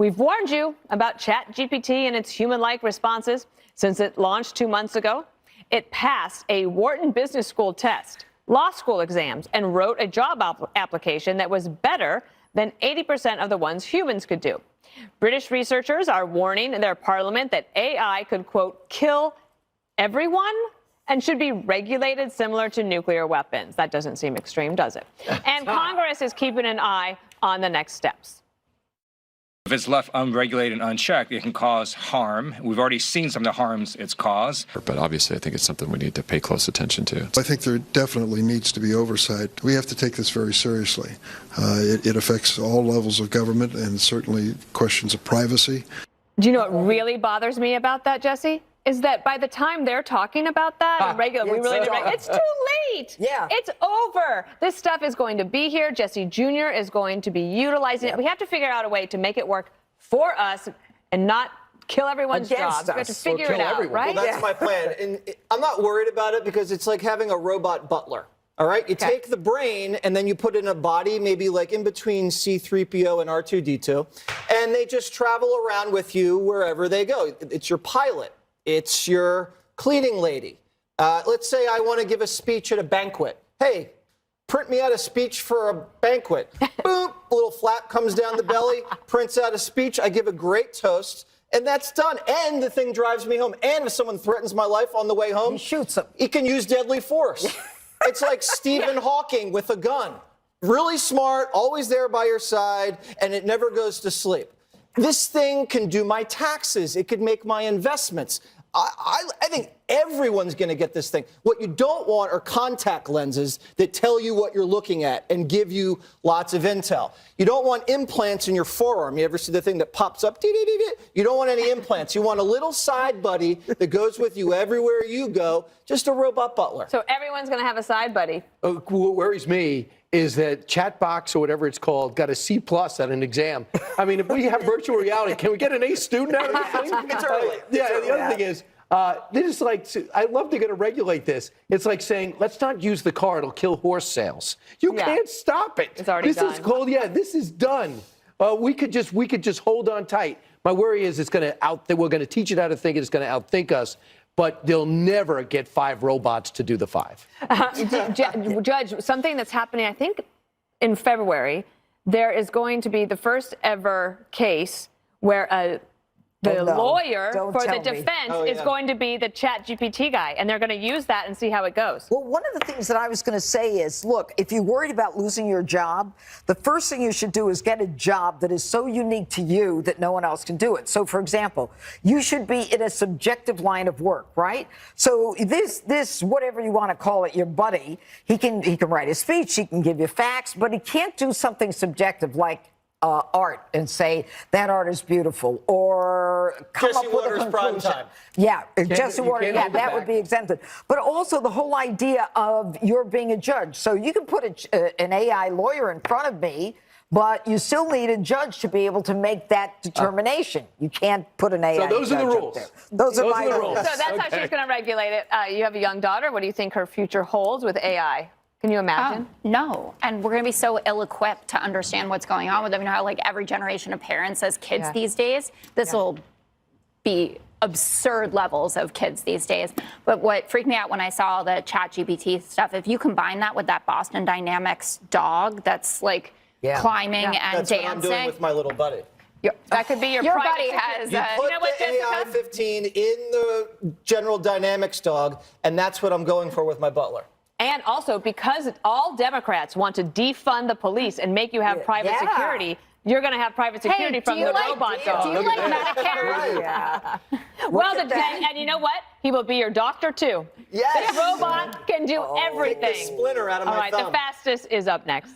We've warned you about ChatGPT and its human-like responses since it launched 2 months ago. It passed a Wharton Business School test, law school exams, and wrote a job application that was better than 80% of the ones humans could do. British researchers are warning their parliament that AI could, quote, kill everyone and should be regulated similar to nuclear weapons. That doesn't seem extreme, does it? And Congress is keeping an eye on the next steps. If it's left unregulated and unchecked, it can cause harm. We've already seen some of the harms it's caused. But obviously, I think it's something we need to pay close attention to. I think there definitely needs to be oversight. We have to take this very seriously. It affects all levels of government and certainly questions of privacy. Do you know what really bothers me about that, Jesse? Is that by the time they're talking about that, it's too late. Yeah. It's over. This stuff is going to be here. Jesse Jr. is going to be utilizing it. We have to figure out a way to make it work for us and not kill everyone's jobs. We have to figure it out, right? Well, that's my plan. And I'm not worried about it because it's like having a robot butler. All right, you take the brain and then you put it in a body, maybe like in between C-3PO and R2-D2, and they just travel around with you wherever they go. It's your pilot. It's your cleaning lady. Let's say I want to give a speech at a banquet. Hey, print me out a speech for a banquet. Boop, a little flap comes down the belly, prints out a speech. I give a great toast, and that's done. And the thing drives me home. And if someone threatens my life on the way home, he shoots them. He can use deadly force. It's like Stephen Hawking with a gun. Really smart, always there by your side, and it never goes to sleep. This thing can do my taxes. It could make my investments. I think everyone's going to get this thing. What you don't want are contact lenses that tell you what you're looking at and give you lots of intel. You don't want implants in your forearm. You ever see the thing that pops up? You don't want any implants. You want a little side buddy that goes with you everywhere you go, just a robot butler. So everyone's going to have a side buddy. What worries me is that Chatbox or whatever it's called got a C+ at an exam. I mean, if we have virtual reality, can we get an A student out of this thing? It's early. Yeah, the other thing is, they're just like, I love they're going to regulate this. It's like saying, let's not use the car, it'll kill horse sales. You can't stop it. It's already done. This is called, this is done. We could just hold on tight. My worry is we're going to teach it how to think, it's going to outthink us. But they'll never get 5 robots to do the 5. Judge, something that's happening, I think, in February, there is going to be the first ever case where the lawyer for the defense is going to be the ChatGPT guy, and they're going to use that and see how it goes. Well, one of the things that I was going to say is, look, if you're worried about losing your job, the first thing you should do is get a job that is so unique to you that no one else can do it. So, for example, you should be in a subjective line of work, right? So this whatever you want to call it, your buddy, he can write a speech, he can give you facts, but he can't do something subjective like art and say that art is beautiful, or come Jesse up with Waters' a prime conclusion. time. Yeah, Jesse Waters, that would be exempted. But also the whole idea of you're being a judge. So you can put an AI lawyer in front of me, but you still need a judge to be able to make that determination. You can't put an AI So those are the rules. Those are my rules. So that's how she's going to regulate it. You have a young daughter. What do you think her future holds with AI? Can you imagine? No. And we're going to be so ill-equipped to understand what's going on with them. You know how, like, every generation of parents has kids these days? This will be absurd levels of kids these days. But what freaked me out when I saw the ChatGPT stuff, if you combine that with that Boston Dynamics dog that's, like, climbing and that's dancing. What I'm doing with my little buddy. That could be your buddy has. You put the AI 15 in the General Dynamics dog, and that's what I'm going for with my butler. And also, because all Democrats want to defund the police and make you have private security, you're going to have private security from the robot dog. Do you like Medicare? Well, and you know what? He will be your doctor, too. Yes. This robot can do everything. Take the splinter out of my thumb. All right, the fastest is up next.